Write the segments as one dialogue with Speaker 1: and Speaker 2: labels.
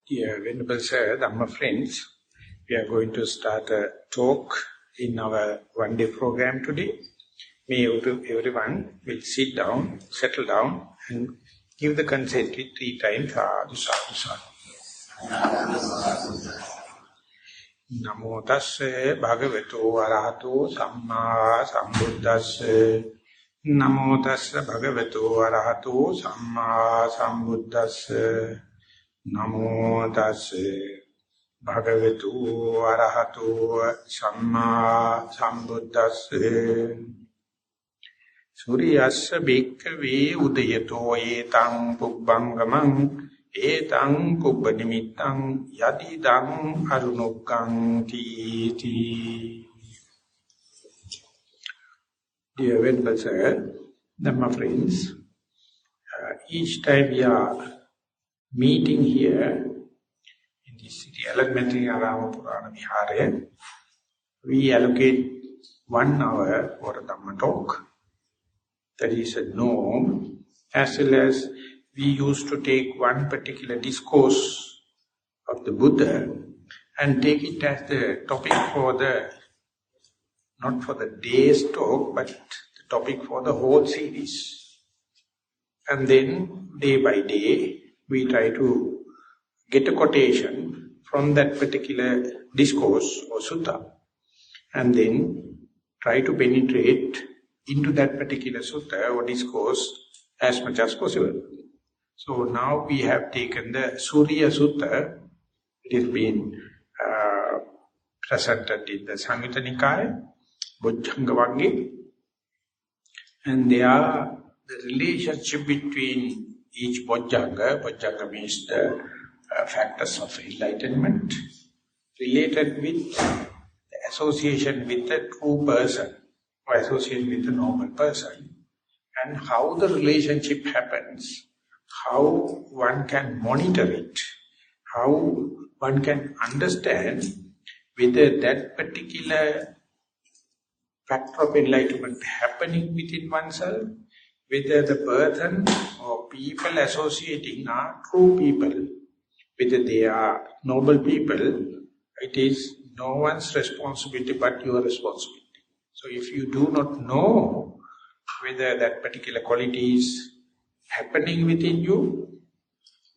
Speaker 1: Dear Venerable Sir, Dhamma friends, we are going to start a talk in our one-day program today. May everyone will sit down, settle down, and give the consent 3 times. Sadhu, sadhu, sadhu. Namo tasse bhagavato arahato samma sambuddhasse. Namo tasse bhagavato arahato samma sambuddhasse. Namo tasse bhagavato arahato samma sambuddhasse. Suriyassa bhikkhave udayato etang pubbangam etang pubbanimitang yadidang arunukang titi. Dear Venerable Sir, Dhamma friends, each time we are meeting here in the city Allenmathiniyaramaya, we allocate 1 hour for a Dhamma talk. That is a norm, as well as we used to take one particular discourse of the Buddha and take it as the topic for the, not for the day's talk, but the topic for the whole series. And then, day by day, we try to get a quotation from that particular discourse or sutta, and then try to penetrate into that particular sutta or discourse as much as possible. So now we have taken the Suriya Sutta. It has been presented in the Samyutta Nikaya, Bojjhanga Vagga, and there the relationship between each Bojjhanga means the factors of enlightenment, related with the association with the true person, or association with the normal person, and how the relationship happens, how one can monitor it, how one can understand whether that particular factor of enlightenment happening within oneself, whether the person or people associating are true people, whether they are noble people, it is no one's responsibility but your responsibility. So if you do not know whether that particular quality is happening within you,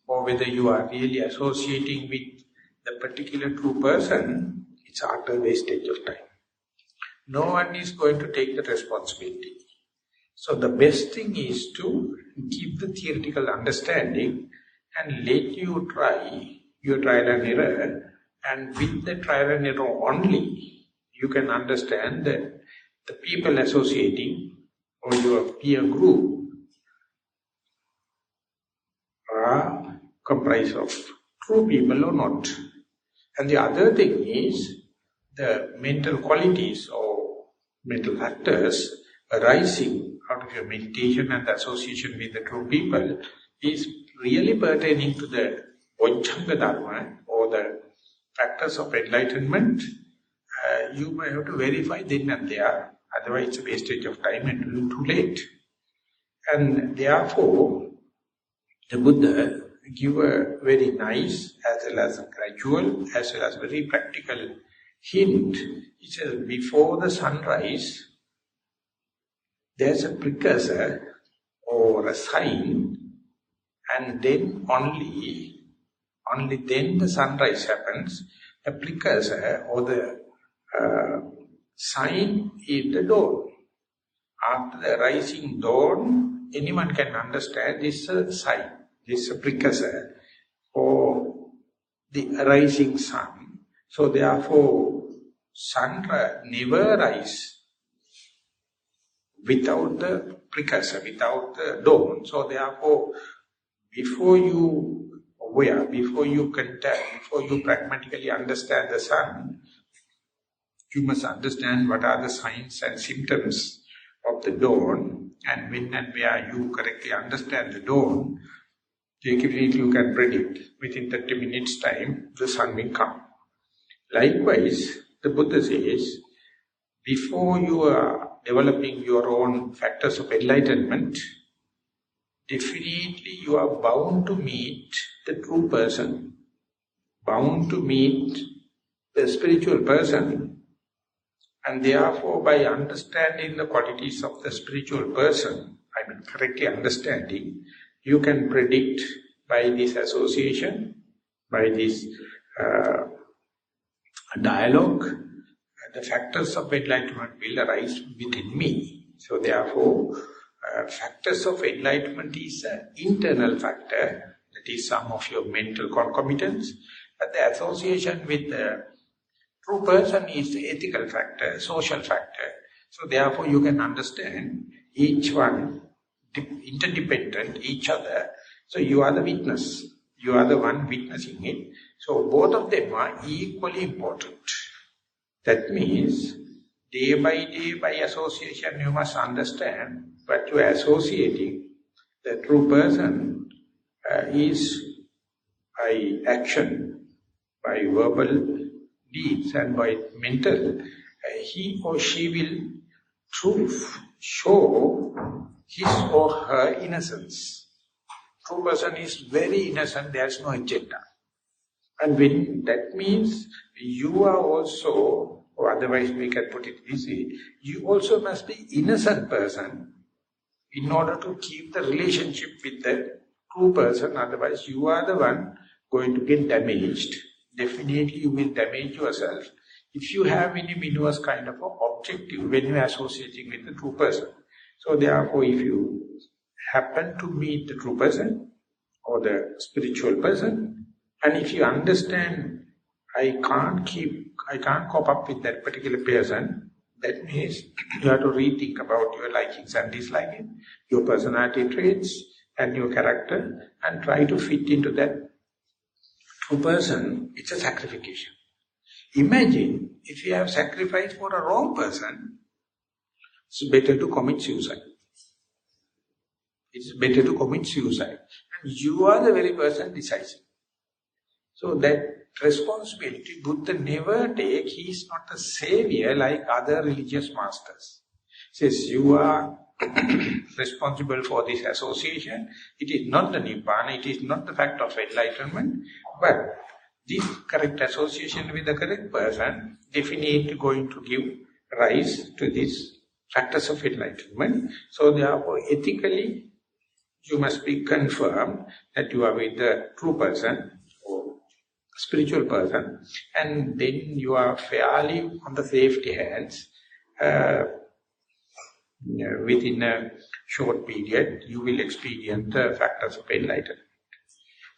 Speaker 1: or whether you are really associating with the particular true person, it's utter wastage of time. No one is going to take the responsibility. So the best thing is to give the theoretical understanding and let you try your trial and error, and with the trial and error only, you can understand that the people associating or your peer group are comprised of true people or not. And the other thing is the mental qualities or mental factors arising out of your meditation and the association with the true people is really pertaining to the Bojjhanga Dharma or the factors of enlightenment. You may have to verify then and there, otherwise it's a wastage of time and it will be too late. And therefore, the Buddha give a very nice as well as a gradual as well as very practical hint. He says, before the sunrise, there's a precursor or a sign, and then only then the sunrise happens. The precursor or the sign is the dawn. After the rising dawn, anyone can understand this is a sign, this is a precursor for the rising sun. So therefore, sun never rise without the precursor, without the dawn. So therefore, before you aware, before you contact, before you pragmatically understand the sun, you must understand what are the signs and symptoms of the dawn, and when and where you correctly understand the dawn, you can predict within 30 minutes time the sun will come. Likewise, the Buddha says, before you are developing your own factors of enlightenment, definitely you are bound to meet the true person. bound to meet the spiritual person, and therefore by understanding the qualities of the spiritual person, correctly understanding, you can predict by this association, by this dialogue, the factors of enlightenment will arise within me. So therefore, factors of enlightenment is an internal factor, that is some of your mental concomitants, but the association with the true person is the ethical factor, social factor. So therefore you can understand each one interdependent, each other. So you are the witness. You are the one witnessing it. So both of them are equally important. That means day by association you must understand what you are associating. The true person is by action, by verbal deeds and by mental, he or she will show his or her innocence. True person is very innocent, there is no agenda. And when that means you are also, or otherwise we can put it this way, you also must be innocent person in order to keep the relationship with the true person, otherwise you are the one going to get damaged. Definitely you will damage yourself if you have any minuous kind of objective when you are associating with the true person. So therefore, if you happen to meet the true person or the spiritual person, and if you understand, I can't cope up with that particular person, that means you have to rethink about your likings and dislikings, your personality traits and your character, and try to fit into that true person. It's a sacrification. Imagine if you have sacrificed for a wrong person, it's better to commit suicide. It's better to commit suicide. And you are the very person decisive. So that responsibility Buddha never take. He is not a savior like other religious masters. He says, you are responsible for this association. It is not the Nibbana, it is not the fact of enlightenment, but this correct association with the correct person definitely going to give rise to these factors of enlightenment. So therefore, ethically, you must be confirmed that you are with the true person or spiritual person, and then you are fairly on the safety hands. Within a short period, you will experience the factors of enlightenment.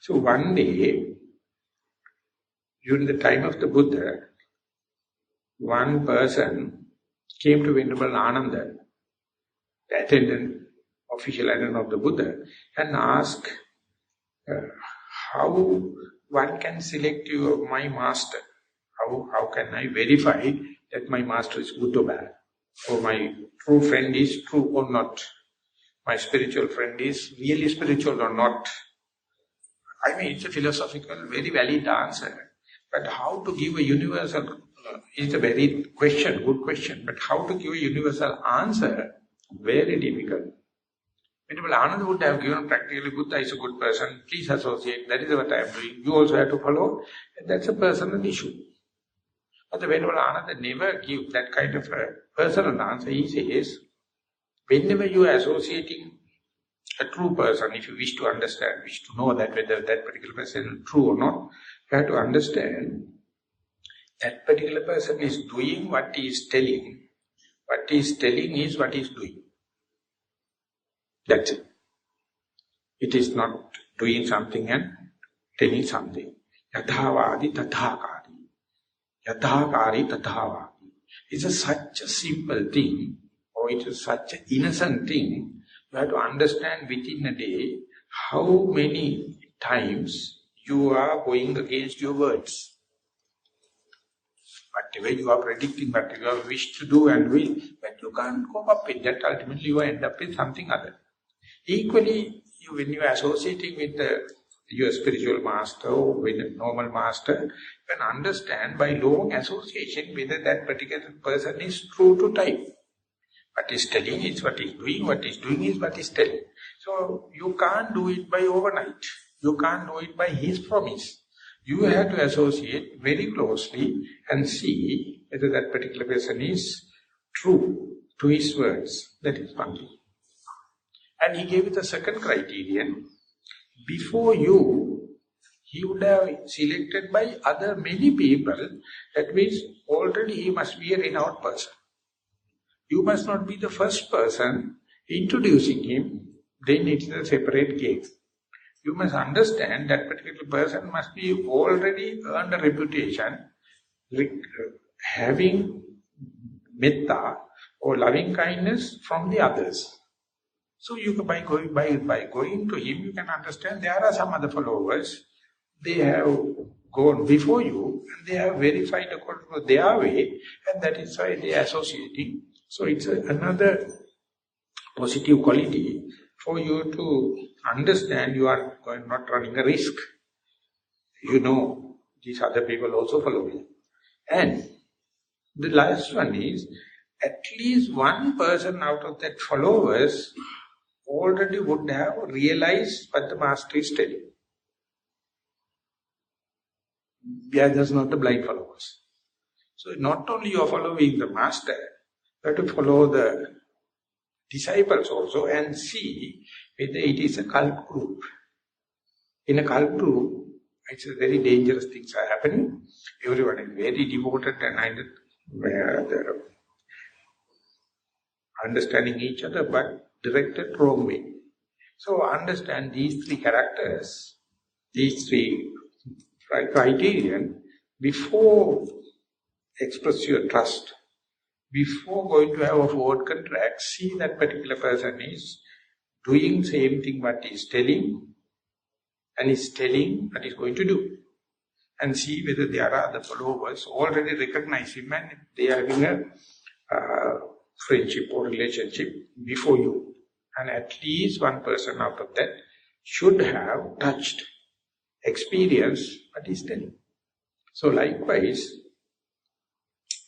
Speaker 1: So one day, during the time of the Buddha, one person came to Venerable Ananda, the official attendant of the Buddha, and asked how one can select you my master. How can I verify that my master is good or bad? Or my true friend is true or not? My spiritual friend is really spiritual or not? I mean, it's a philosophical, very valid answer. But how to give a universal, is a very good question, but how to give a universal answer, very difficult. Venerable Ananda would have given practically, Buddha is a good person, please associate, that is what I am doing, you also have to follow, and that's a personal issue. But the Venerable Ananda never give that kind of a personal answer. He says, whenever you are associating a true person, if you wish to understand, wish to know that whether that particular person is true or not, you have to understand that particular person is doing what he is telling. What he is telling is what he is doing. That's it. It is not doing something and telling something. Yathavadi tathakari. Yathakari tathavadi. It's such a simple thing, or it is such an innocent thing. You have to understand within a day how many times you are going against your words. Whatever you are predicting, what you have wished to do and will, but you can't cope up with that. Ultimately you end up with something other. Equally, when you are associating with your spiritual master or with a normal master, you can understand by long association whether that particular person is true to type. What is telling is what is doing, what is doing is what is telling. So you can't do it by overnight. You can't do it by his promise. You have to associate very closely and see whether that particular person is true to his words. That is one thing. And he gave it a second criterion. Before you, he would have selected by other many people. That means already he must be a renowned person. You must not be the first person introducing him. Then it is a separate case. You must understand that particular person must be already earned a reputation, having metta or loving kindness from the others. So you by going to him, you can understand there are some other followers. They have gone before you and they have verified according to their way, and that is why they are associating. So it's another positive quality for you to understand you are not running a risk. You know, these other people also follow you. And the last one is, at least one person out of that followers already would have realized what the master is telling. We are just not the blind followers. So not only you are following the master, you have to follow the disciples also and see whether it is a cult group. In a cult group, it's a very dangerous things are happening. Everyone is very devoted and understanding each other, but directed wrong way. So understand these three characters, these three criterion, before express your trust. Before going to have a forward contract, see that particular person is doing same thing what he is telling, and is telling what he is going to do. And see whether there are other followers already recognize him and they are having a friendship or relationship before you. And at least one person out of that should have touched, experienced what he is telling. So likewise,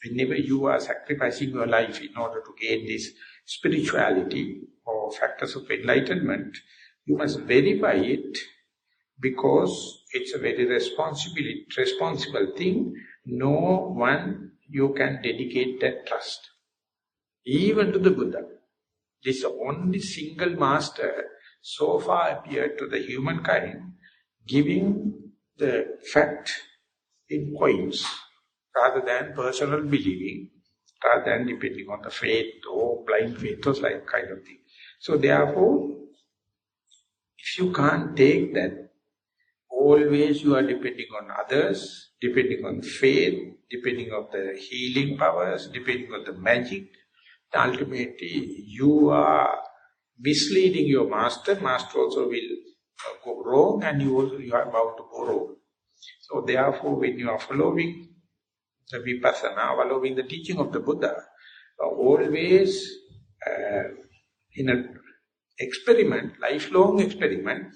Speaker 1: whenever you are sacrificing your life in order to gain this spirituality or factors of enlightenment, you must verify it, because it's a very responsible thing. No one you can dedicate that trust. Even to the Buddha. This only single master so far appeared to the humankind, giving the fact in points, rather than personal believing, rather than depending on the faith or blind faith or like kind of thing. So therefore, if you can't take that, always you are depending on others, depending on faith, depending on the healing powers, depending on the magic, ultimately you are misleading your master. Master also will go wrong, and you are about to go wrong. So therefore, when you are following the vipassana, following the teaching of the Buddha, always in an experiment, lifelong experiment,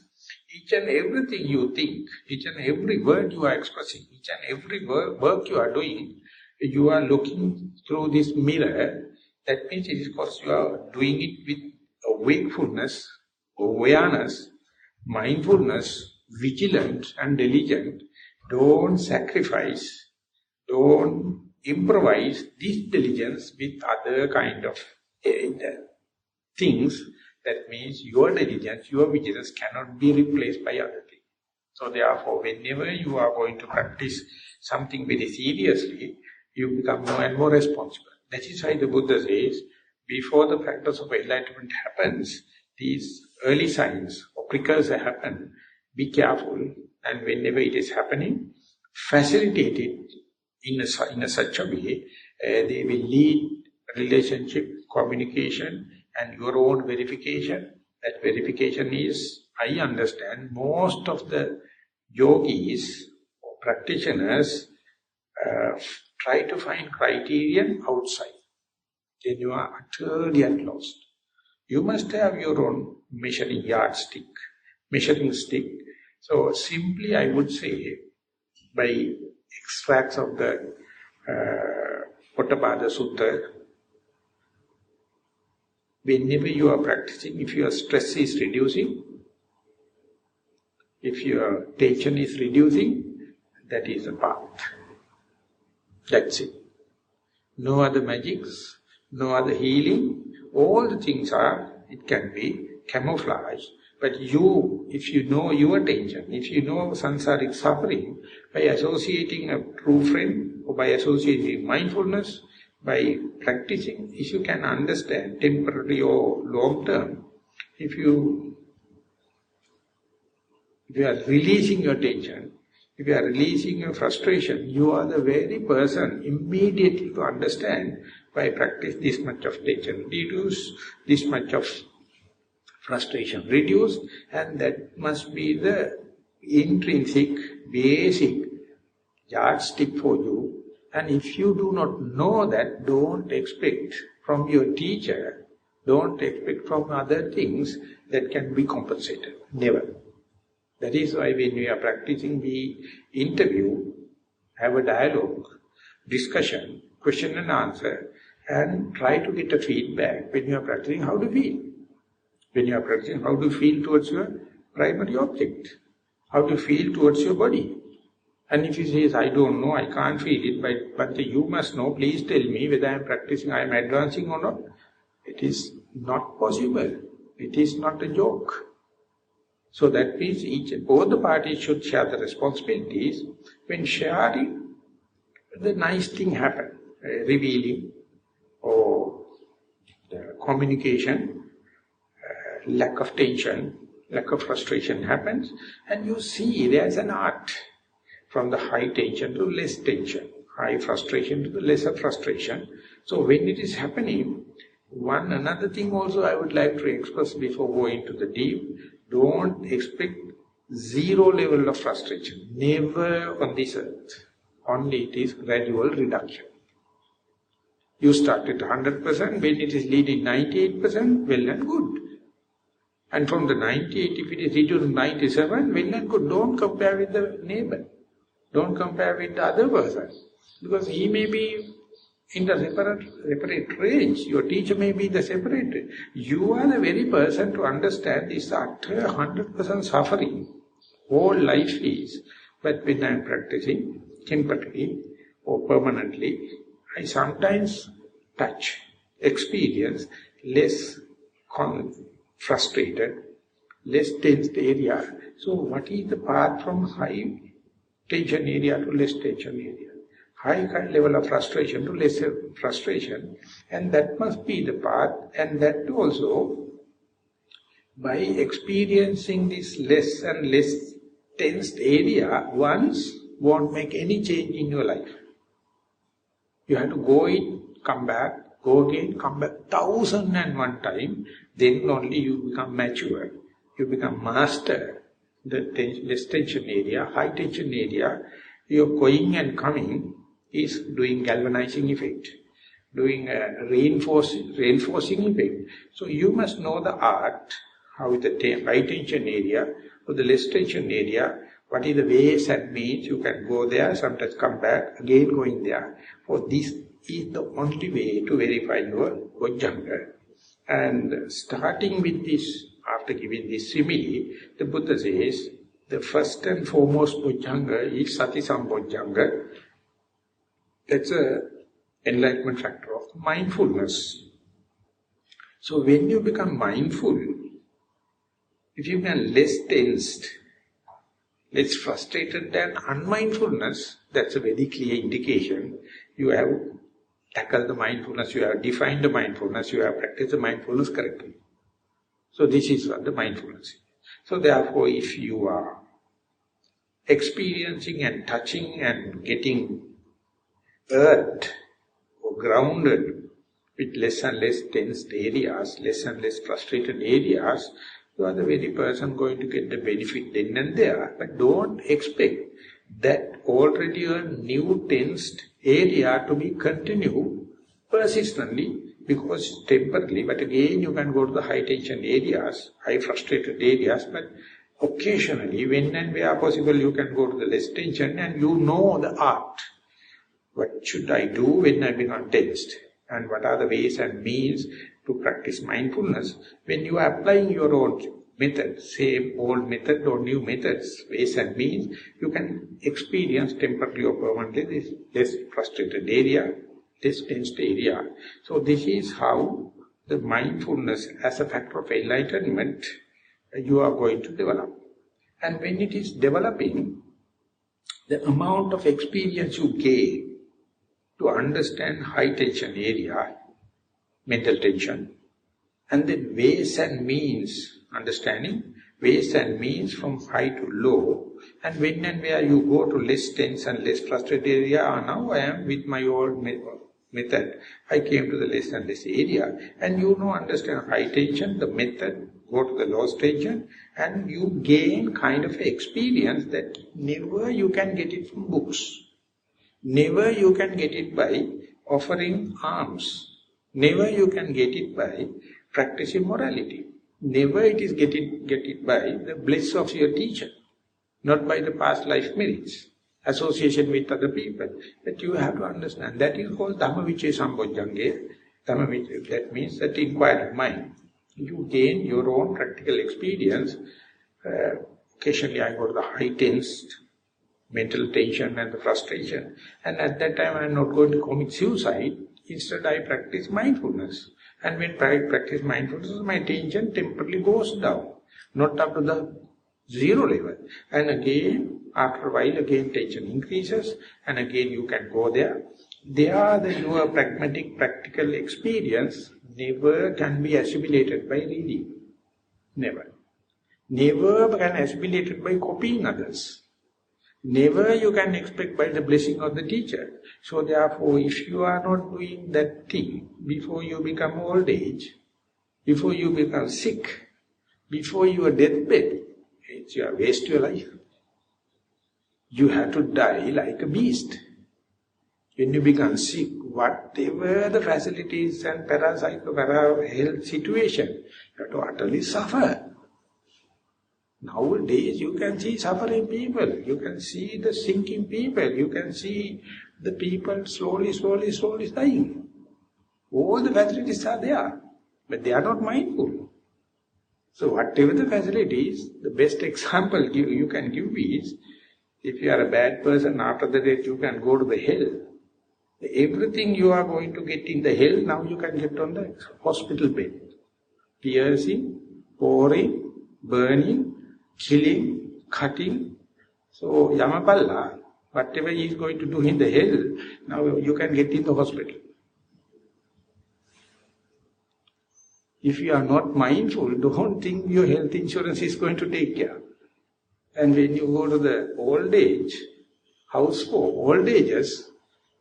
Speaker 1: each and everything you think, each and every word you are expressing, each and every work you are doing, you are looking through this mirror. That means it is because you are doing it with wakefulness, awareness, mindfulness, vigilant and diligent. Don't sacrifice, don't improvise this diligence with other kind of things. That means your diligence, your vigilance cannot be replaced by other things. So therefore, whenever you are going to practice something very seriously, you become more and more responsible. That is why the Buddha says, before the practice of enlightenment happens, these early signs or precursor happen, be careful, and whenever it is happening, facilitate it in a such a way, they will lead relationship, communication, and your own verification. That verification is, I understand, most of the yogis or practitioners try to find criterion outside. Then you are utterly at lost. You must have your own measuring yardstick, measuring stick. So simply I would say, by extracts of the Pottapada Sutta, whenever you are practicing, if your stress is reducing, if your tension is reducing, That is the path. That's it. No other magics, no other healing. All the things it can be camouflage. But you, if you know your tension, if you know samsaric suffering, by associating a true friend, or by associating mindfulness, by practicing, if you can understand temporary or long term, if you are releasing your tension, if you are releasing your frustration, you are the very person immediately to understand by practice this much of tension reduce, this much of frustration reduced, and that must be the intrinsic, basic yardstick for you. And if you do not know that, don't expect from your teacher, don't expect from other things that can be compensated. Never. That is why when we are practicing, we interview, have a dialogue, discussion, question and answer, and try to get a feedback. When you are practicing, how do you feel? When you are practicing, how do you feel towards your primary object? How do you feel towards your body? And if you say, I don't know, I can't feel it, but you must know, please tell me whether I am practicing, I am advancing or not. It is not possible. It is not a joke. So that means both the parties should share the responsibilities. When sharing, the nice thing happen, revealing or the communication, lack of tension, lack of frustration happens, and you see there's an art from the high tension to less tension, high frustration to the lesser frustration. So when it is happening, another thing also I would like to express before going to the deep, don't expect zero level of frustration. Never on this earth. Only it is gradual reduction. You start at 100%, when it is leading 98%, well and good. And from the 98, if it is reduced to 97, well and good. Don't compare with the neighbor. Don't compare with the other person. Because he may be in the separate range. Your teacher may be in the separate range. You are the very person to understand this utter 100% suffering. Whole life is. But when I am practicing temporarily or permanently, I sometimes touch, experience less frustrated, less tensed area. So what is the path from high tension area to less tension area? High level of frustration to lesser frustration, and that must be the path, and that also by experiencing this less and less tensed area once won't make any change in your life. You have to go in, come back, go again, come back 1001 time, then only you become mature, you become master. The less tension area, high tension area, your going and coming is doing galvanizing effect, doing a reinforcing effect. So you must know the art, how the high tension area or the less tension area, what is the ways and means you can go there, sometimes come back, again going there. For this is the only way to verify your Bojjhanga. And starting with this, after giving this simile, the Buddha says, the first and foremost Bojjhanga is Sati Sambojjhanga. That's an enlightenment factor of mindfulness. So when you become mindful, if you become less tensed, less frustrated than unmindfulness, that's a very clear indication. You have tackled the mindfulness, you have defined the mindfulness, you have practiced the mindfulness correctly. So this is what the mindfulness is. So therefore, if you are experiencing and touching and getting earthed or grounded with less and less tensed areas, less and less frustrated areas, you are the very person going to get the benefit then and there. But don't expect that already a new tensed area to be continued persistently, because temporarily, but again you can go to the high tension areas, high frustrated areas, but occasionally, when and where possible, you can go to the less tension, and you know the art. What should I do when I become tensed? And what are the ways and means to practice mindfulness? When you are applying your own methods, same old method or new methods, ways and means, you can experience temporarily or permanently this less frustrated area, less tensed area. So this is how the mindfulness as a factor of enlightenment you are going to develop. And when it is developing, the amount of experience you gain to understand high tension area, mental tension, and then ways and means, understanding ways and means from high to low, and when and where you go to less tense and less frustrated area, now I am with my old method. I came to the less and less area, and you understand high tension, the method, go to the low tension, and you gain kind of experience that never you can get it from books. Never you can get it by offering alms. Never you can get it by practicing morality. Never it is get it by the bliss of your teacher, not by the past life merits, association with other people. But you have to understand, that is called Dhammajiva Sambojjhange. Dhammajiva, that means that inquiring mind. You gain your own practical experience. Occasionally I go to the high tensed mental tension and the frustration, and at that time I am not going to commit suicide. Instead I practice mindfulness. And when I practice mindfulness, my tension temporarily goes down, not up to the zero level. And again, after a while, again tension increases, and again you can go there. Your pragmatic, practical experience never can be assimilated by reading. Never. Never can assimilated by copying others. Never you can expect by the blessing of the teacher. So therefore, if you are not doing that thing before you become old age, before you become sick, before your deathbed, it's your waste your life. You have to die like a beast. When you become sick, whatever the facilities and para-health situation, you have to utterly suffer. Nowadays, you can see suffering people, you can see the sinking people, you can see the people slowly dying. All the facilities are there, but they are not mindful. So whatever the facilities, the best example you can give is, if you are a bad person, after the death you can go to the hell. Everything you are going to get in the hell, now you can get on the hospital bed. Piercing, pouring, burning, killing, cutting. So Yamapalla, whatever he is going to do in the hell, now you can get in the hospital. If you are not mindful, don't think your health insurance is going to take care. And when you go to the old age, house for old ages,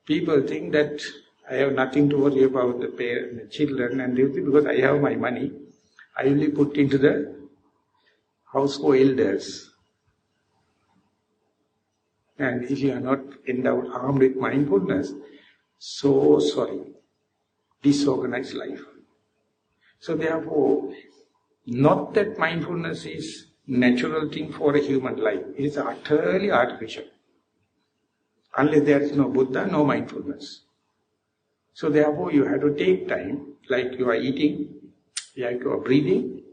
Speaker 1: people think that I have nothing to worry about the children and everything because I have my money. I will be put into the house for elders. And if you are not endowed, armed with mindfulness, so sorry, disorganized life. So therefore, not that mindfulness is natural thing for a human life. It is utterly artificial. Unless there is no Buddha, no mindfulness. So therefore, you have to take time, like you are eating, like you are breathing,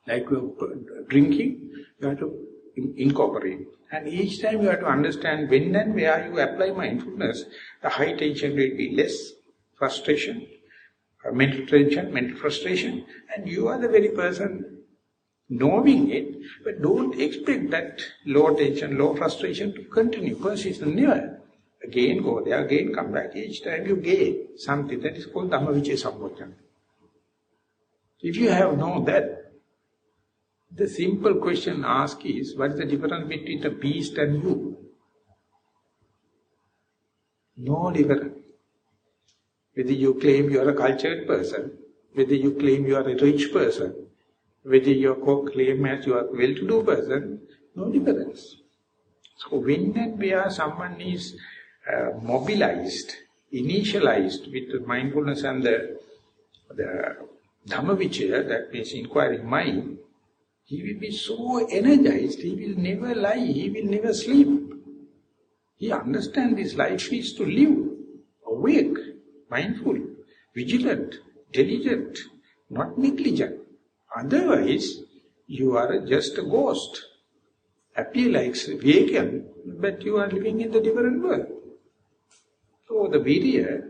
Speaker 1: like you are drinking, you have to incorporate. And each time you have to understand when and where you apply mindfulness, the high tension will be less, frustration, mental tension, mental frustration, and you are the very person knowing it, but don't expect that low tension, low frustration to continue, persist never. Again go there, again come back. Each time you gain something that is called Dhammajiva Sambojjhange. If you have known that, the simple question asked is, what is the difference between the beast and you? No difference. Whether you claim you are a cultured person, whether you claim you are a rich person, whether you claim as you are a well-to-do person, no difference. So when and where someone is mobilized, initialized with the mindfulness and the Dhammajiva, that means inquiring mind, he will be so energized, he will never lie, he will never sleep. He understands this life is to live, awake, mindful, vigilant, diligent, not negligent. Otherwise, You are just a ghost. Appear like vehicle, but you are living in the different world. So the virya,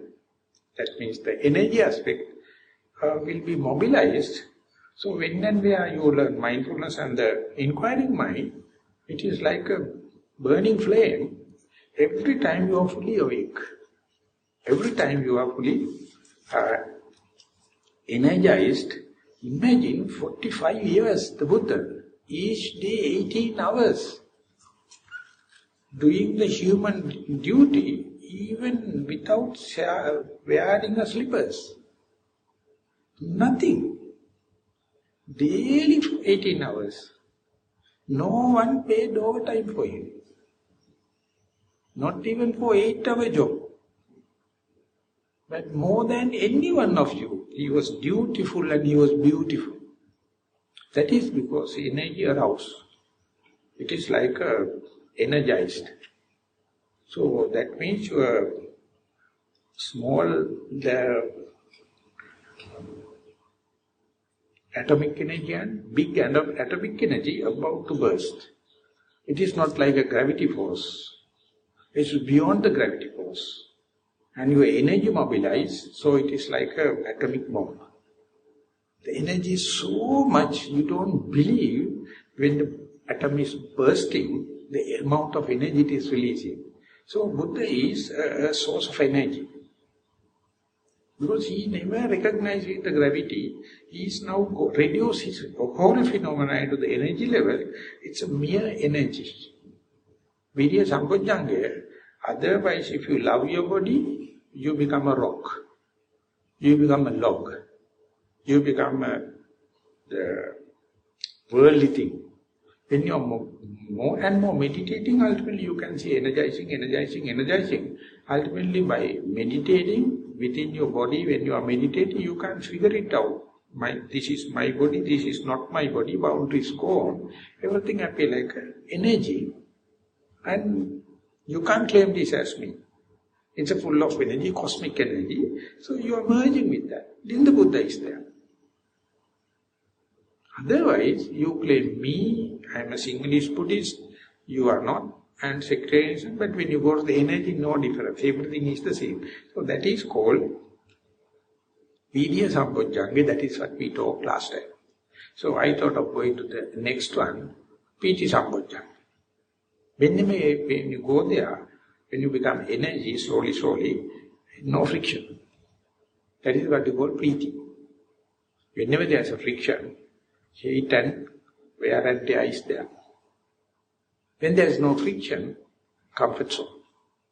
Speaker 1: that means the energy aspect, will be mobilized. So when and where you learn mindfulness and the inquiring mind, it is like a burning flame. Every time you are fully awake, every time you are fully energized. Imagine 45 years, the Buddha, each day 18 hours, doing the human duty even without wearing a slippers. Nothing. Daily 18 hours. No one paid overtime for him. Not even for 8-hour job. But more than any one of you, he was dutiful and he was beautiful. That is because energy aroused. It is like energized. So that means your small, the atomic energy and big atomic energy about to burst. It is not like a gravity force. It's beyond the gravity force. And your energy mobilized, so it is like an atomic bomb. The energy is so much, you don't believe when the atom is bursting, the amount of energy it is releasing. So Buddha is a source of energy. Because he never recognized the gravity, he is now reduced his whole phenomena to the energy level. It's a mere energy. Virya Sambojjhanga, otherwise if you love your body, you become a rock. You become a log. You become the worldly thing. When you are more and more meditating, ultimately you can see energizing. Ultimately by meditating within your body, when you are meditating, you can figure it out. This is my body, this is not my body, boundaries go on. Everything appears like energy. And you can't claim this as me. It's a full of energy, cosmic energy. So you are merging with that. Then the Buddha is there. Otherwise, you claim me, I am a Sinhalese Buddhist, you are not, and sectarianism, but when you go to the energy, no difference. Everything is the same. So that is called Vidya Sambojjhanga, that is what we talked last time. So I thought of going to the next one, Piti Sambojjhanga. When you go there, when you become energy, slowly, no friction. That is what you call Priti. Whenever there is a friction, hate and wear and tear is there. When there is no friction, comfort zone.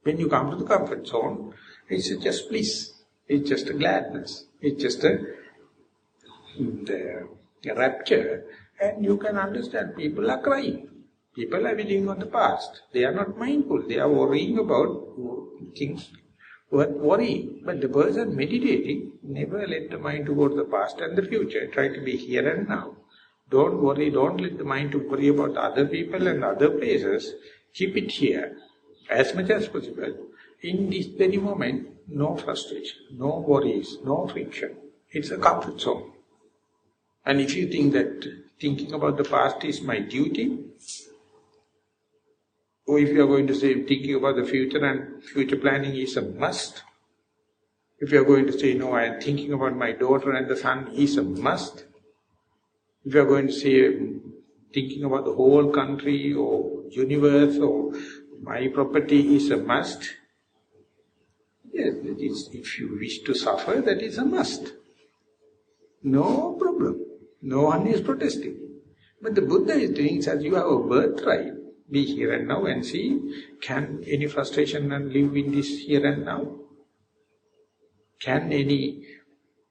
Speaker 1: When you come to the comfort zone, it's just bliss. It's just a gladness. It's just a rapture. And you can understand people are crying. People are living on the past. They are not mindful. They are worrying about things worth worrying. But the person meditating, never let the mind to go to the past and the future. Try to be here and now. Don't worry, don't let the mind to worry about other people and other places. Keep it here as much as possible. In this very moment, no frustration, no worries, no friction. It's a comfort zone. And if you think that thinking about the past is my duty, or if you are going to say thinking about the future and future planning is a must, if you are going to say no, I am thinking about my daughter and the son is a must, if you are going to say thinking about the whole country or universe or my property is a must, yes, that is, if you wish to suffer, that is a must. No problem. No one is protesting. But the Buddha is doing such, you have a birthright. Be here and now and see, can any frustration and live in this here and now? Can any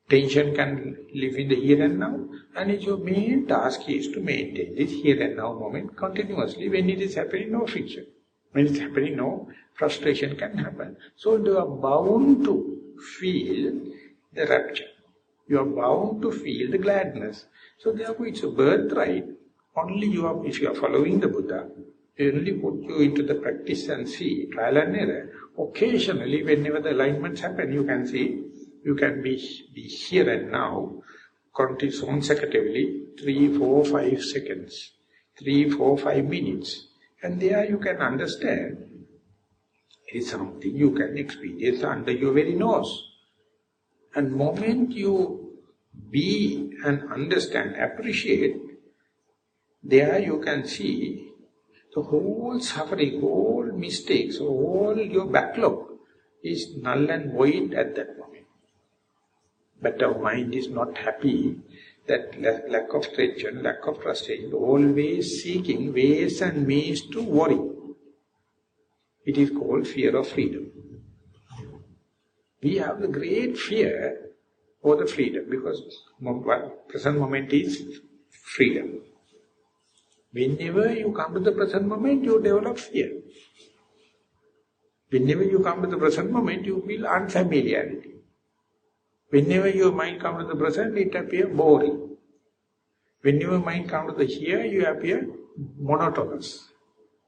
Speaker 1: tension can live in the here and now? And your main task is to maintain this here and now moment continuously. When it is happening, no friction. When it's happening, no frustration can happen. So you are bound to feel the rapture. You are bound to feel the gladness. So therefore it's a birthright. Only you are, if you are following the Buddha, they only put you into the practice and see, trial and error. Occasionally, whenever the alignments happen, you can see, you can be here and now, consecutively 3, 4, 5 seconds, 3, 4, 5 minutes. And there you can understand it is something you can experience under your very nose. And moment you be and understand, appreciate, there you can see the whole suffering, whole mistakes, all your backlog is null and void at that moment. But our mind is not happy, that lack of tension, lack of frustration, always seeking ways and means to worry. It is called fear of freedom. We have the great fear for the freedom because present moment is freedom. Whenever you come to the present moment, you develop fear. Whenever you come to the present moment, you feel unfamiliarity. Whenever your mind comes to the present, it appears boring. Whenever mind comes to the here, you appear monotonous.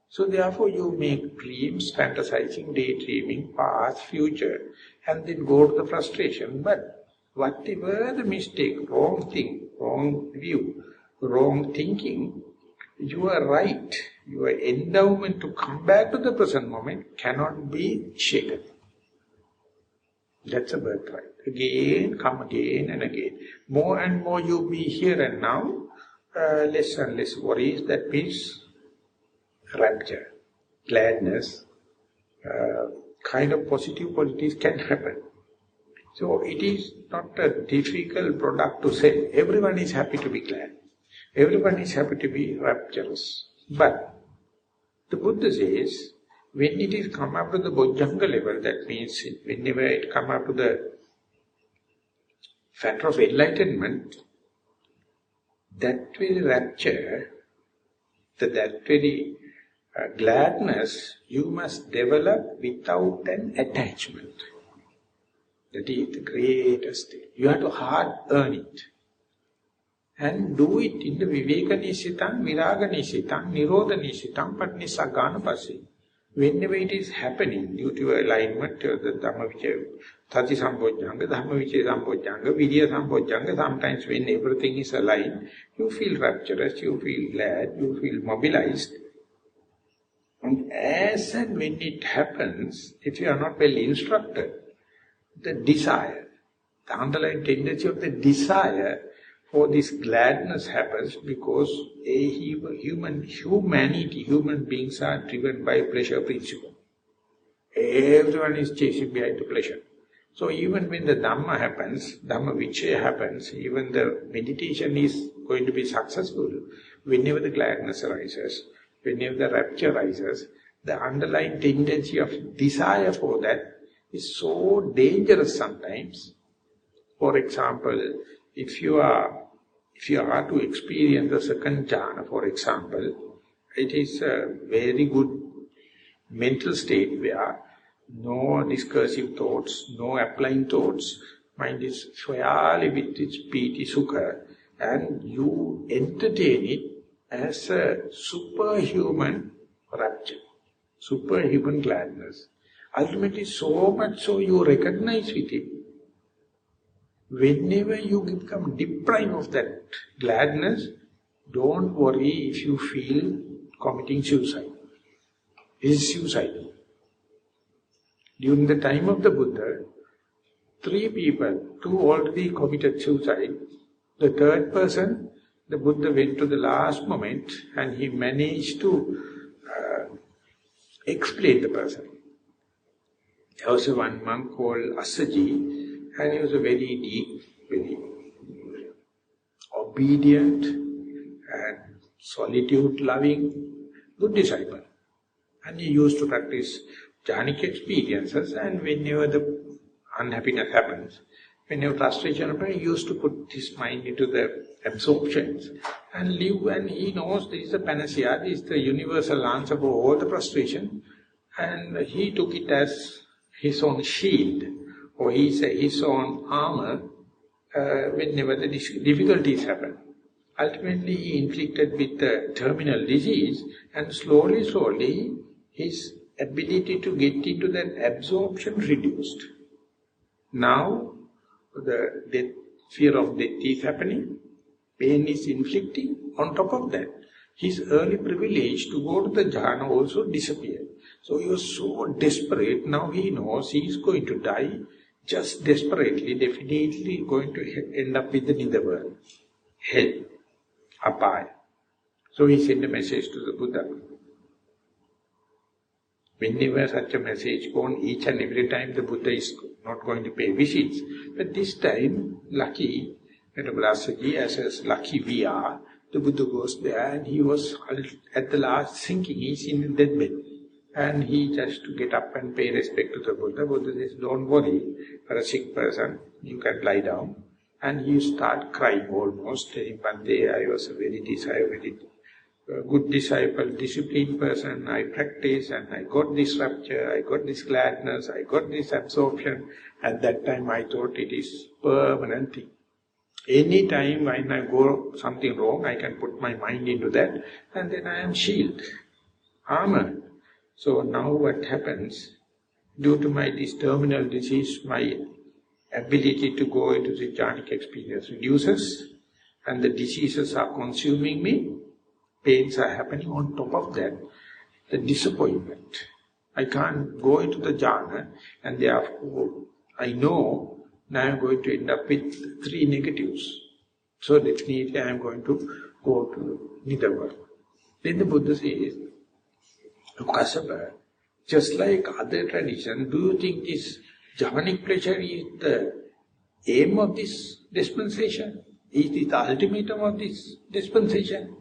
Speaker 1: So therefore you make dreams, fantasizing, daydreaming, past, future, and then go to the frustration. But whatever the mistake, wrong thing, wrong view, wrong thinking, you are right. Your endowment to come back to the present moment cannot be shaken. That's a birthright. Again, come again and again. More and more you be here and now, less and less worries. That means rapture, gladness, kind of positive qualities can happen. So it is not a difficult product to say. Everyone is happy to be glad. Everyone is happy to be rapturous. But the Buddha says, when it is come up to the Bojjhanga level, that means whenever it come up to the factor of enlightenment, that very rapture, that very gladness, you must develop without an attachment. That is the greatest thing. You have to hard earn it. And do it in the Viveka Nissitang, Viraga Nissitang, Nirodha Nissitang, Patnissagana Pasi. Whenever it is happening due to alignment of the Dhammajiva, Thati Sambojjhanga, Dhammajiva Sambojjhanga, Vidya Sambojjhanga, sometimes when everything is aligned, you feel rapturous, you feel glad, you feel mobilized. And as and when it happens, if you are not well instructed, the desire, the underlying tendency of the desire for this gladness happens because human beings are driven by pleasure principle. Everyone is chasing behind the pleasure. So even when the Dhamma happens, Dhamma Vichaya happens, even the meditation is going to be successful, whenever the gladness arises, whenever the rapture arises, the underlying tendency of desire for that is so dangerous sometimes. For example, if you are to experience the second jhana, for example, it is a very good mental state where no discursive thoughts, no applying thoughts, mind is fairly with its piti sukha, and you entertain it as a superhuman rapture, superhuman gladness. Ultimately, so much so you recognize with it. Whenever you become deprived of that gladness, don't worry if you feel committing suicide. It is suicidal. During the time of the Buddha, 3 people, 2 already committed suicide. The third person, the Buddha went to the last moment and he managed to explain the person. There was one monk called Assaji, and he was a very deep, very obedient and solitude-loving, good disciple. And he used to practice jhanic experiences, and whenever the unhappiness happens, whenever frustration happens, he used to put his mind into the absorptions and live, and he knows this is a panacea, this is the universal answer for all the frustration, and he took it as his own shield, or his own armor, whenever the difficulties happen. Ultimately, he inflicted with the terminal disease, and slowly, his ability to get into that absorption reduced. Now, the death fear of death is happening, pain is inflicting. On top of that, his early privilege to go to the jhana also disappeared. So he was so desperate, now he knows he is going to die, just desperately, definitely going to end up with the nether world, hell, apaya. So he sent a message to the Buddha. Whenever such a message goes, each and every time the Buddha is not going to pay visits. But this time, lucky, as lucky we are, the Buddha goes there and he was at the last thinking, he's in the deathbed. And he just to get up and pay respect to the Buddha. Buddha says, don't worry, for a sick person, you can lie down. And he start crying almost, saying, Bhante, I was a very good disciple, disciplined person, I practice and I got this rapture, I got this gladness, I got this absorption. At that time I thought it is permanent thing. Any time when I go something wrong, I can put my mind into that and then I am shield, armor. So now what happens, due to my this terminal disease, my ability to go into the jhanic experience reduces and the diseases are consuming me, pains are happening. On top of that, the disappointment. I can't go into the jhana and therefore I know now I am going to end up with 3 negatives. So definitely I am going to go to nether world. Then the Buddha says, Kassapa, just like other traditions, do you think this jhanic pleasure is the aim of this dispensation? Is it the ultimatum of this dispensation?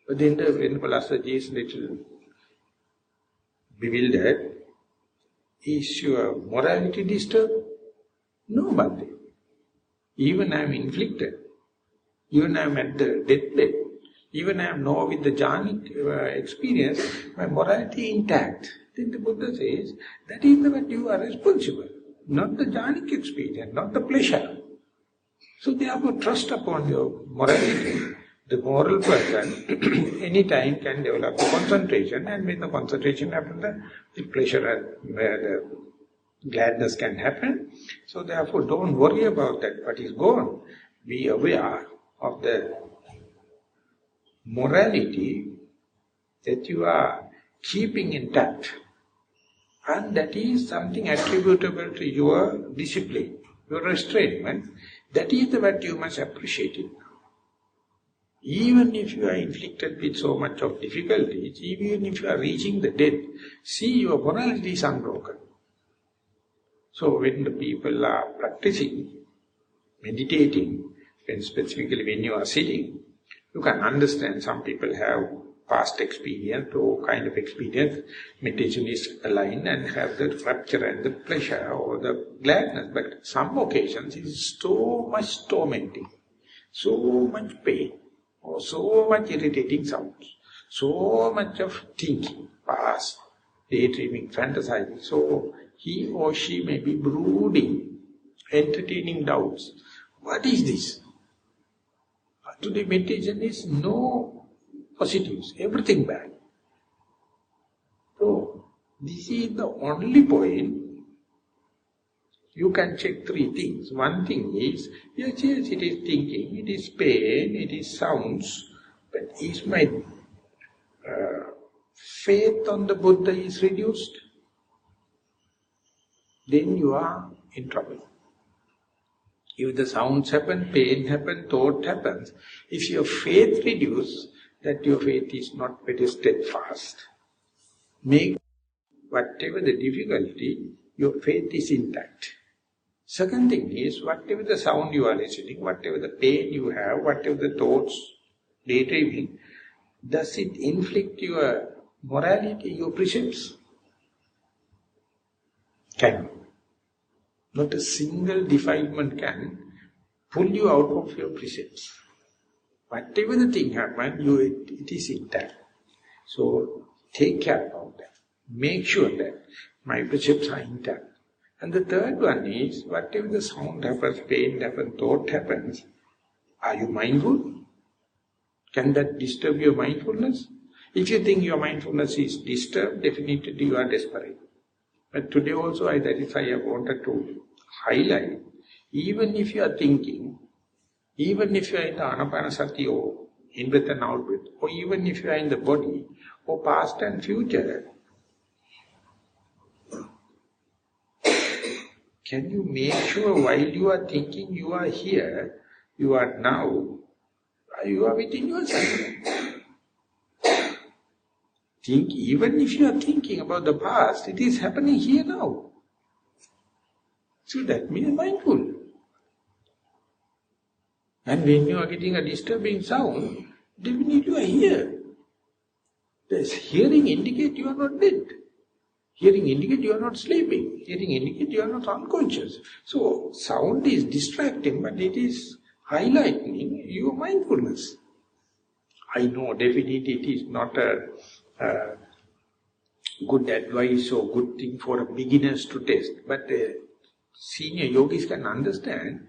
Speaker 1: But then the Venerable Assaji is little bewildered. Is your morality disturbed? No, Bhante. Even I am inflicted. Even I am at the deathbed. Even I am now with the jhanic experience, my morality intact. Then the Buddha says, that is what you are responsible. Not the jhanic experience, not the pleasure. So therefore trust upon your morality. The moral person any time can develop the concentration, and when the concentration happens, the pleasure and the gladness can happen. So therefore don't worry about that, what is gone. Be aware of the morality that you are keeping intact. And that is something attributable to your discipline, your restraint. That is what you must appreciate it. Even if you are inflicted with so much of difficulties, even if you are reaching the death, see your morality is unbroken. So when the people are practicing, meditating, and specifically when you are sitting, you can understand some people have past experience or kind of experience, meditation is aligned and have the rapture and the pleasure or the gladness. But some occasions it is so much tormenting, so much pain, or so much irritating sounds, so much of thinking, past, daydreaming, fantasizing. So he or she may be brooding, entertaining doubts. What is this? Today meditation is no positives, everything bad. So this is the only point. You can check 3 things. One thing is, yes, it is thinking, it is pain, it is sounds, but is my faith on the Buddha is reduced? Then you are in trouble. If the sounds happen, pain happen, thought happens, if your faith reduces, that your faith is not very steadfast. Make whatever the difficulty, your faith is intact. Second thing is, whatever the sound you are listening, whatever the pain you have, whatever the thoughts, daydreaming, does it inflict your morality, your precepts? Can. Not a single defilement can pull you out of your precepts. Whatever the thing happens, it is intact. So take care of that. Make sure that my precepts are intact. And the third one is, whatever the sound happens, pain happens, thought happens, are you mindful? Can that disturb your mindfulness? If you think your mindfulness is disturbed, definitely you are desperate. But today also, that is I have wanted to highlight, even if you are thinking, even if you are in the Anapanasati or in-breath and out-breath, or even if you are in the body, or past and future, can you make sure while you are thinking you are here, you are now, you are within yourself? Think, even if you are thinking about the past, it is happening here now. So that means mindful. And when you are getting a disturbing sound, definitely you are here. This hearing indicates you are not dead. Hearing indicates you are not sleeping. Hearing indicates you are not unconscious. So sound is distracting, but it is highlighting your mindfulness. I know definitely it is not a good advice or good thing for beginners to test, but senior yogis can understand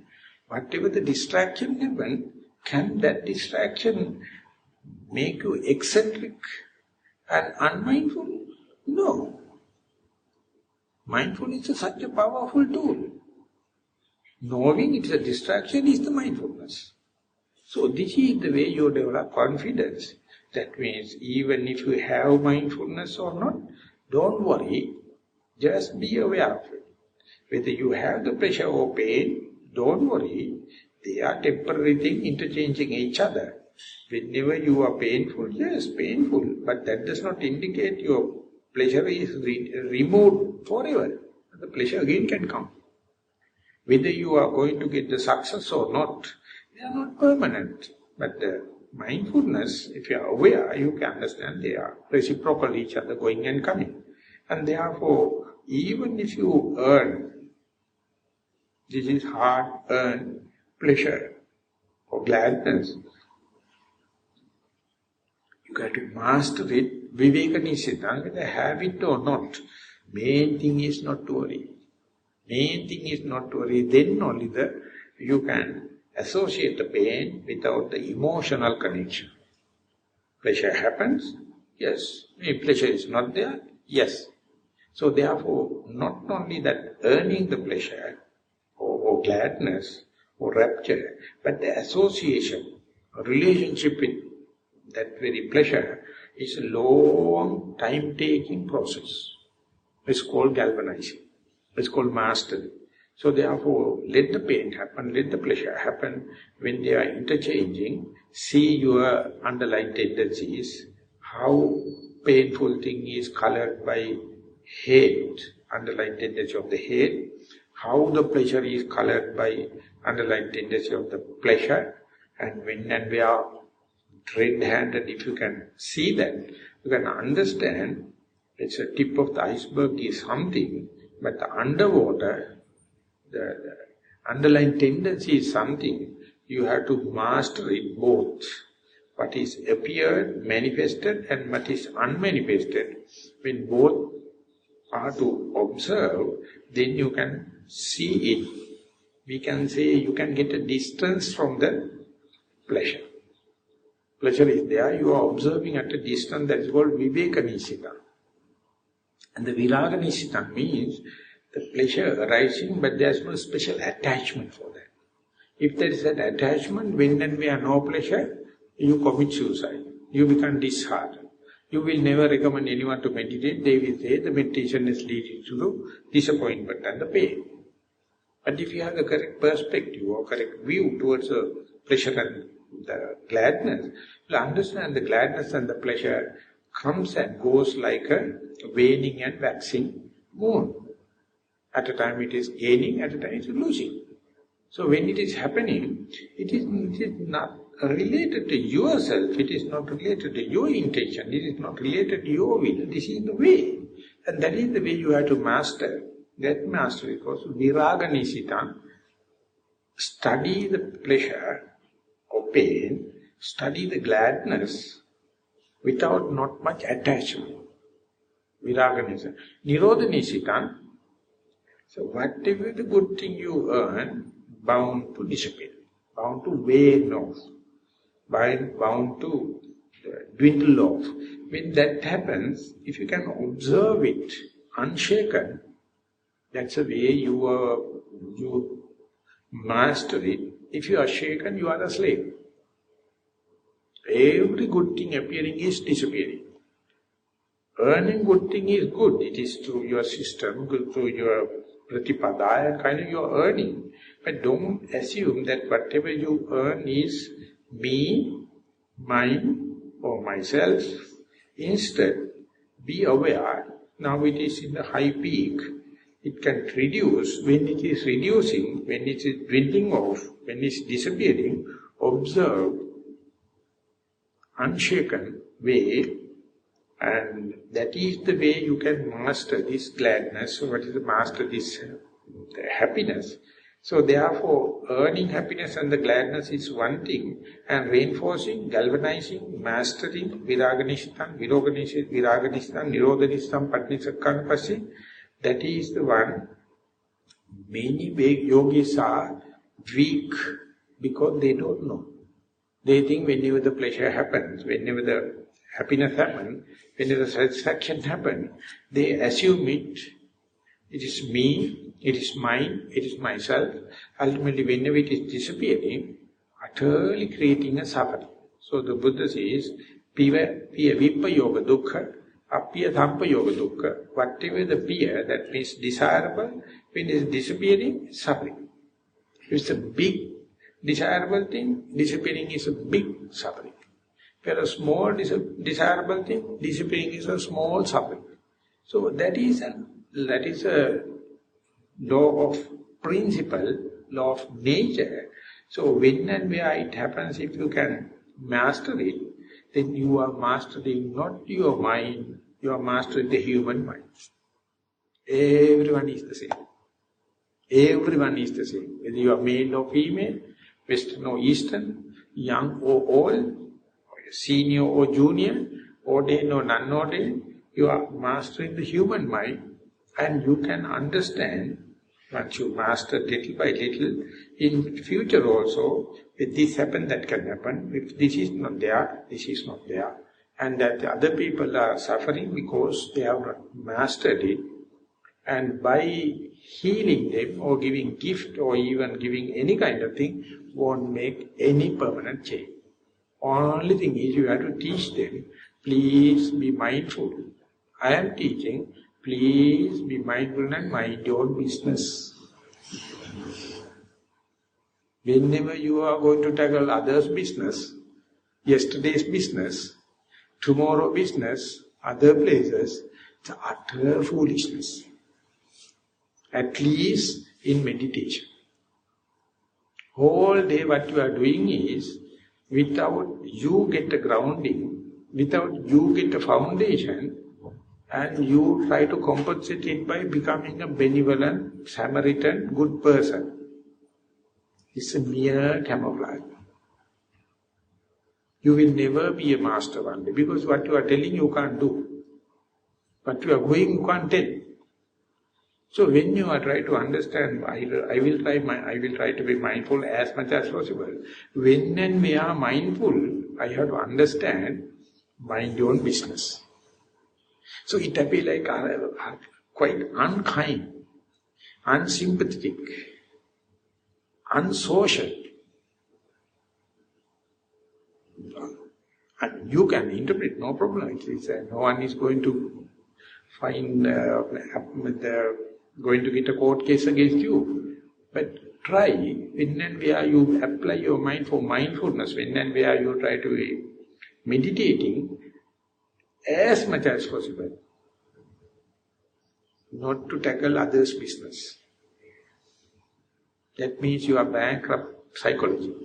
Speaker 1: whatever the distraction happen, can that distraction make you eccentric and unmindful? No. Mindfulness is such a powerful tool. Knowing it is a distraction is the mindfulness. So this is the way you develop confidence. That means even if you have mindfulness or not, don't worry, just be aware of it. Whether you have the pressure or pain, don't worry, they are temporary things interchanging each other. Whenever you are painful, yes, painful, but that does not indicate your pleasure is removed forever. The pleasure again can come. Whether you are going to get the success or not, they are not permanent. But the mindfulness, if you are aware, you can understand they are reciprocal each other, going and coming. And therefore, even if you earn, this is hard-earned pleasure or gladness, you got to master it, Viveka-Nissarana, whether have it or not. Main thing is not to worry. Main thing is not to worry. Then only you can associate the pain without the emotional connection. Pleasure happens, yes. If pleasure is not there, yes. So therefore, not only that earning the pleasure or gladness or rapture, but the association, relationship with that very pleasure is a long, time-taking process. It's called galvanizing. It's called mastery. So therefore, let the pain happen, let the pleasure happen. When they are interchanging, see your underlying tendencies, how painful thing is colored by hate, underlying tendency of the hate, how the pleasure is colored by underlying tendency of the pleasure, and when and where red-handed, if you can see that, you can understand it's a tip of the iceberg is something, but the underwater, the underlying tendency is something. You have to master it both. What is appeared, manifested, and what is unmanifested. When both are to observe, then you can see it. We can say you can get a distance from the pleasure. Pleasure is there, you are observing at a distance, that is called Viveka-Nissarana. And the Viraga-Nissarana means the pleasure arising, but there is no special attachment for that. If there is an attachment, when and where no pleasure, you commit suicide. You become disheartened. You will never recommend anyone to meditate. They will say the meditation is leading to disappointment and the pain. But if you have the correct perspective or correct view towards the pleasure and the gladness, you'll understand the gladness and the pleasure comes and goes like a waning and waxing moon. At a time it is gaining, at a time it is losing. So when it is happening, it is not related to yourself, it is not related to your intention, it is not related to your will, this is the way. And that is the way you have to master. That mastery is called Viraga-Nissarana. Study the pleasure or pain, study the gladness without not much attachment. Viraga-Nissarana. Nirodha-Nissarana. So whatever the good thing you earn, bound to disappear, bound to wane off, bound to dwindle off. When that happens, if you can observe it unshaken, that's the way you master it. If you are shaken, you are a slave. Every good thing appearing is disappearing. Earning good thing is good. It is through your system, through your pratipadaya, kind of you're earning. But don't assume that whatever you earn is me, mine, or myself. Instead, be aware, now it is in the high peak. It can reduce. When it is reducing, when it is dwindling off, when it is disappearing, observe unshaken way, and that is the way you can master this gladness. So what is the master this happiness? So therefore, earning happiness and the gladness is one thing, and reinforcing, galvanizing, mastering, viraganishitam, viraganishitam, nirodhanishitam, patnisakkanapasi, that is the one. Many yogis are weak because they don't know. They think whenever the pleasure happens, whenever the happiness happens, whenever the satisfaction happens, they assume it is me, it is mine, it is myself. Ultimately, whenever it is disappearing, utterly creating a suffering. So the Buddha says, piya vippa yoga dukkha, appiya thampa yoga dukkha. Whatever the piya, that means desirable, when it is disappearing, suffering. If it's a big desirable thing, disappearing is a big suffering. If a small desirable thing, disappearing is a small suffering. So that is a law of principle, law of nature. So when and where it happens, if you can master it, then you are mastering not your mind, you are mastering the human mind. Everyone is the same. Everyone is the same. Whether you are male or female, Western or Eastern, young or old, senior or junior, ordained or non-ordained, you are mastering the human mind, and you can understand, once you master little by little, in future also, if this happens, that can happen. If this is not there, this is not there. And that the other people are suffering because they have not mastered it. And by healing them or giving gift or even giving any kind of thing, won't make any permanent change. Only thing is you have to teach them, please be mindful. I am teaching, please be mindful and mind your business. Whenever you are going to tackle others' business, yesterday's business, tomorrow business, other places, it's utter foolishness. At least in meditation. Whole day what you are doing is, without you get a grounding, without you get a foundation, and you try to compensate it by becoming a benevolent, Samaritan, good person. It's a mere camouflage. You will never be a master one day, because what you are telling you can't do. What you are going, you can't tell. So when you are trying to understand, I will try to be mindful as much as possible. When and we are mindful, I have to understand, mind your own business. So it appears like quite unkind, unsympathetic, unsocial. And you can interpret, no problem. No one is going to find going to get a court case against you. But try, when and where you apply your mind for mindfulness, when and where you try to be meditating, as much as possible, not to tackle others' business. That means you are bankrupt psychology.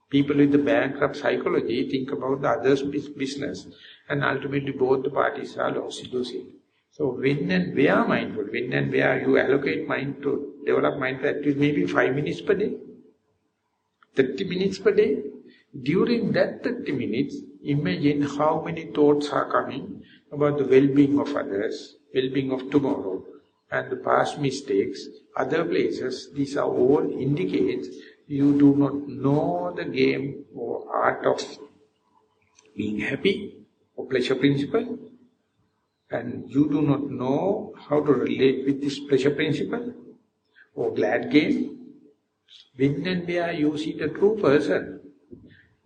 Speaker 1: People with the bankrupt psychology think about the others' business, and ultimately both the parties are losing. So when and where mindful, when and where you allocate mind to, develop mind to at least maybe 5 minutes per day, 30 minutes per day. During that 30 minutes, imagine how many thoughts are coming about the well-being of others, well-being of tomorrow, and the past mistakes, other places. These are all indicates you do not know the game or art of being happy or pleasure principle, and you do not know how to relate with this pleasure principle or glad game. When and where you see the true person,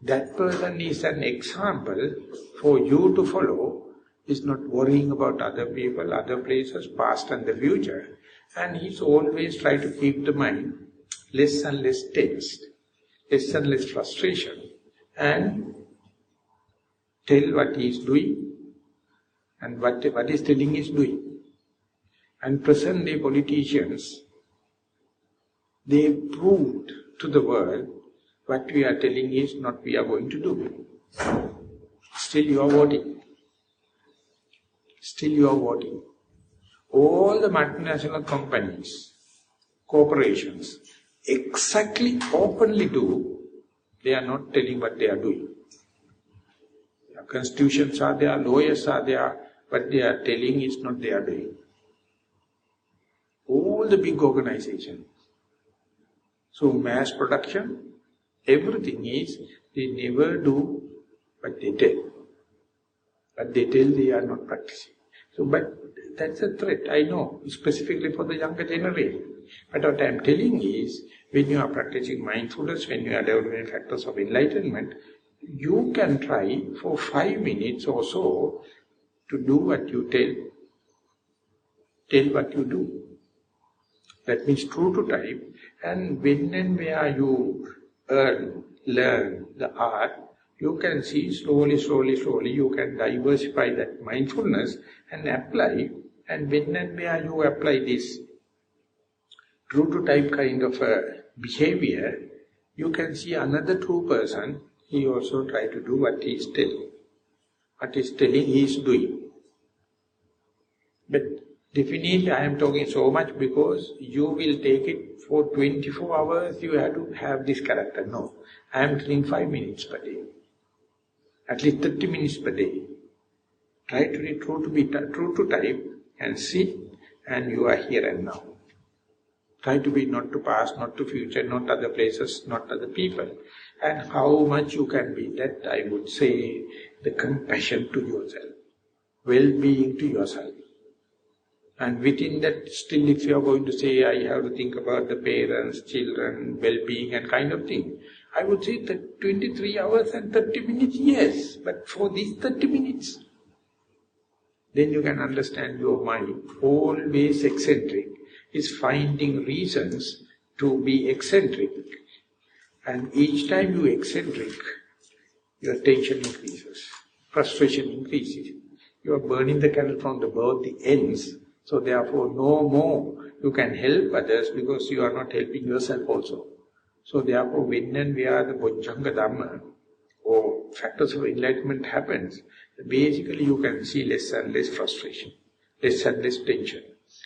Speaker 1: that person is an example for you to follow, is not worrying about other people, other places, past and the future. And he's always trying to keep the mind less and less tensed, less and less frustration, and tell what he is doing and what is telling is doing. And present-day politicians, they proved to the world what we are telling is not we are going to do. Still you are voting. Still you are voting. All the multinational companies, corporations, exactly openly do, they are not telling what they are doing. Their constitutions are there, lawyers are there, what they are telling is not they are doing. All the big organizations. So mass production, everything is, they never do what they tell. But they tell they are not practicing. So, but that's a threat, I know, specifically for the younger generation. But what I am telling is, when you are practicing mindfulness, when you are developing factors of enlightenment, you can try for 5 minutes or so to do what you tell. Tell what you do. That means true to type. And when and where you learn the art, you can see slowly, you can diversify that mindfulness and apply. And when and where you apply this true to type kind of behavior, you can see another true person, he also try to do what he is telling. What he is telling, he is doing. But definitely I am talking so much because you will take it for 24 hours, you have to have this character. No, I am telling 5 minutes per day. At least 30 minutes per day. Try to be true to type and sit, and you are here and now. Try to be not to past, not to future, not other places, not other people. And how much you can be, that I would say, the compassion to yourself, well-being to yourself. And within that, still if you are going to say, I have to think about the parents, children, well-being and kind of thing, I would say that 23 hours and 30 minutes, yes, but for these 30 minutes, then you can understand your mind, always eccentric, is finding reasons to be eccentric. And each time you eccentric, your tension increases, frustration increases. You are burning the candle from both the ends, so therefore no more you can help others because you are not helping yourself also. So therefore when and where the Bojjhanga Dhamma or factors of enlightenment happens, basically you can see less and less frustration, less and less tension.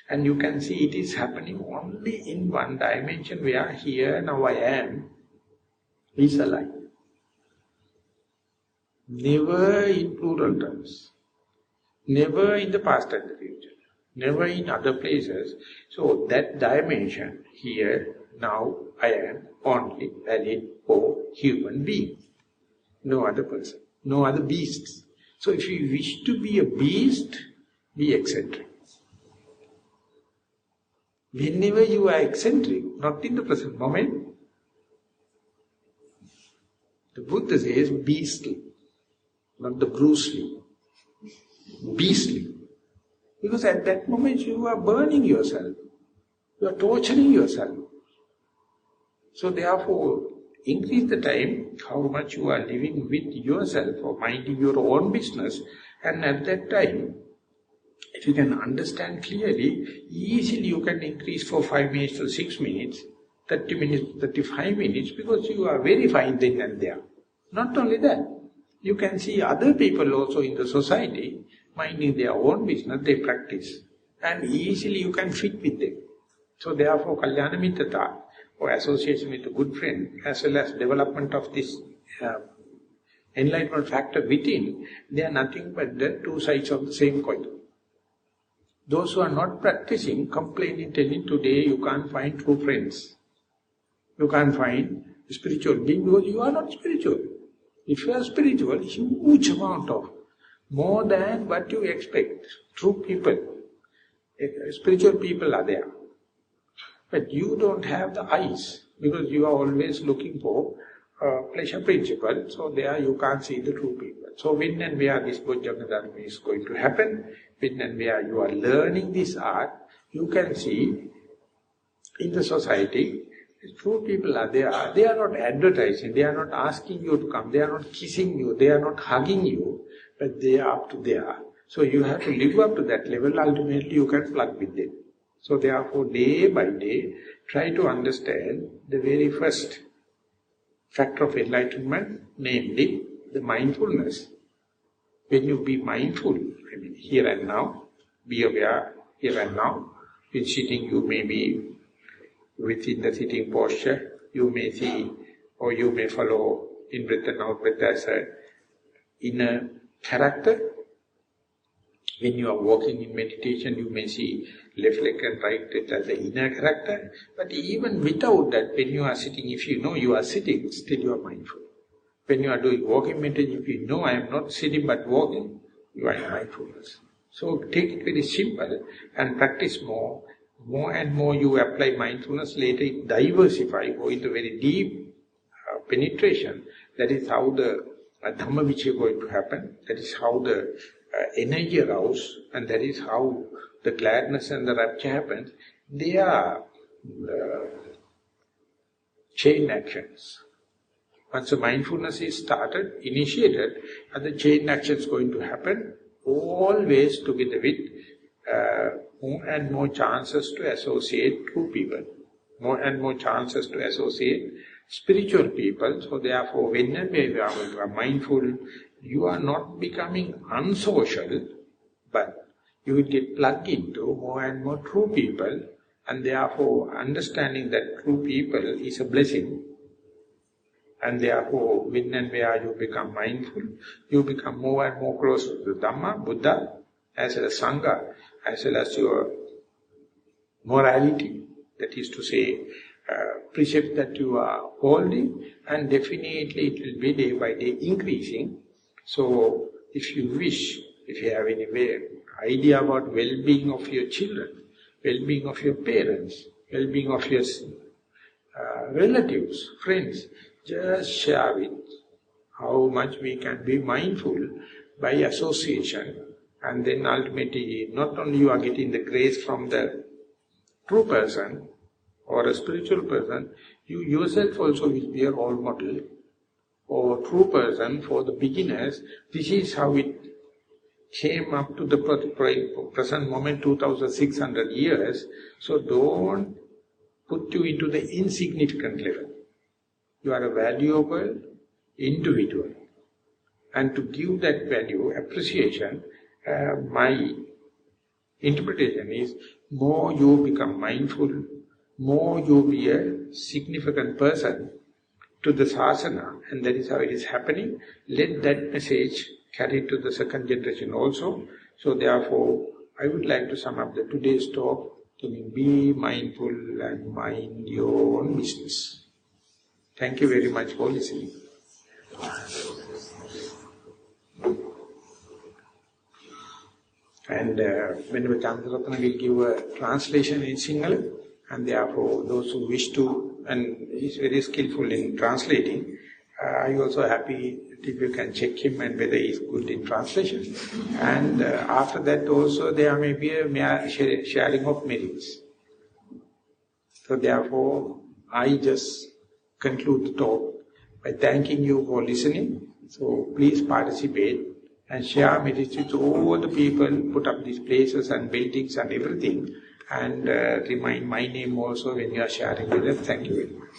Speaker 1: And you can see it is happening only in one dimension where here, now I am, is alive. Never in plural terms. Never in the past and the future. Never in other places. So that dimension, here, now, I am only valid for human being. No other person, no other beasts. So if you wish to be a beast, be eccentric. Whenever you are eccentric, not in the present moment, the Buddha says beastly, not the Bruce Lee. Beastly. Because at that moment you are burning yourself. You are torturing yourself. So therefore, increase the time, how much you are living with yourself or minding your own business. And at that time, if you can understand clearly, easily you can increase for 5 minutes to 6 minutes, 30 minutes, 35 minutes, because you are very fine then and there. Not only that, you can see other people also in the society, minding their own business, they practice. And easily you can fit with them. So therefore, Kalyana Mittata, or association with a good friend, as well as development of this enlightenment factor within, they are nothing but the two sides of the same coin. Those who are not practicing, complaining, telling today you can't find true friends. You can't find spiritual being because you are not spiritual. If you are spiritual, huge amount of, more than what you expect, true people, spiritual people are there. But you don't have the eyes because you are always looking for pleasure principle, so there you can't see the true people. So when and where this Bojjhanga Dharma is going to happen, when and where you are learning this art, you can see in the society, true people are there. They are not advertising, they are not asking you to come, they are not kissing you, they are not hugging you, but they are up to there. So you have to live up to that level, ultimately you can plug with them. So therefore, day by day, try to understand the very first factor of enlightenment, namely the mindfulness. When you be mindful, I mean here and now, be aware here and now. In sitting, you may be within the sitting posture, you may see or you may follow in-breath and out-breath as an inner character. When you are walking in meditation, you may see left leg and right leg as the inner character. But even without that, when you are sitting, if you know you are sitting, still you are mindful. When you are doing walking meditation, if you know I am not sitting but walking, you are in mindfulness. So take it very simple and practice more. More and more you apply mindfulness, later it diversify, go into very deep penetration. That is how the Dhammajiva is going to happen. That is how the energy arouse, and that is how the gladness and the rapture happens. They are chain actions. Once the mindfulness is started, initiated, and the chain action is going to happen, always together with more and more chances to associate true people, more and more chances to associate spiritual people. So therefore, when and where you are mindful, you are not becoming unsocial, but you will get plugged into more and more true people, and therefore understanding that true people is a blessing. And therefore, when and where you become mindful, you become more and more close to the Dhamma, Buddha, as well as Sangha, as well as your morality, that is to say, precept that you are holding, and definitely it will be day by day increasing. So, if you wish, if you have any idea about well-being of your children, well-being of your parents, well-being of your relatives, friends, just share with how much we can be mindful by association. And then ultimately, not only you are getting the grace from the true person or a spiritual person, you yourself also will be a role model or true person for the beginners. This is how it came up to the present moment, 2,600 years. So don't put you into the insignificant level. You are a valuable individual. And to give that value, appreciation, my interpretation is, more you become mindful, more you be a significant person to the sasana, and that is how it is happening. Let that message carry to the second generation also. So therefore, I would like to sum up the today's talk, to be mindful and mind your own business. Thank you very much for listening. And whenever Chandratana will give a translation in Sinhala, and therefore those who wish to, and he is very skillful in translating, I am also happy if you can check him and whether he is good in translation. And after that also there may be a sharing of merits. So therefore I just conclude the talk by thanking you for listening. So please participate and share merits with all the people, put up these places and buildings and everything, and remind my name also when you are sharing with them. Thank you very much.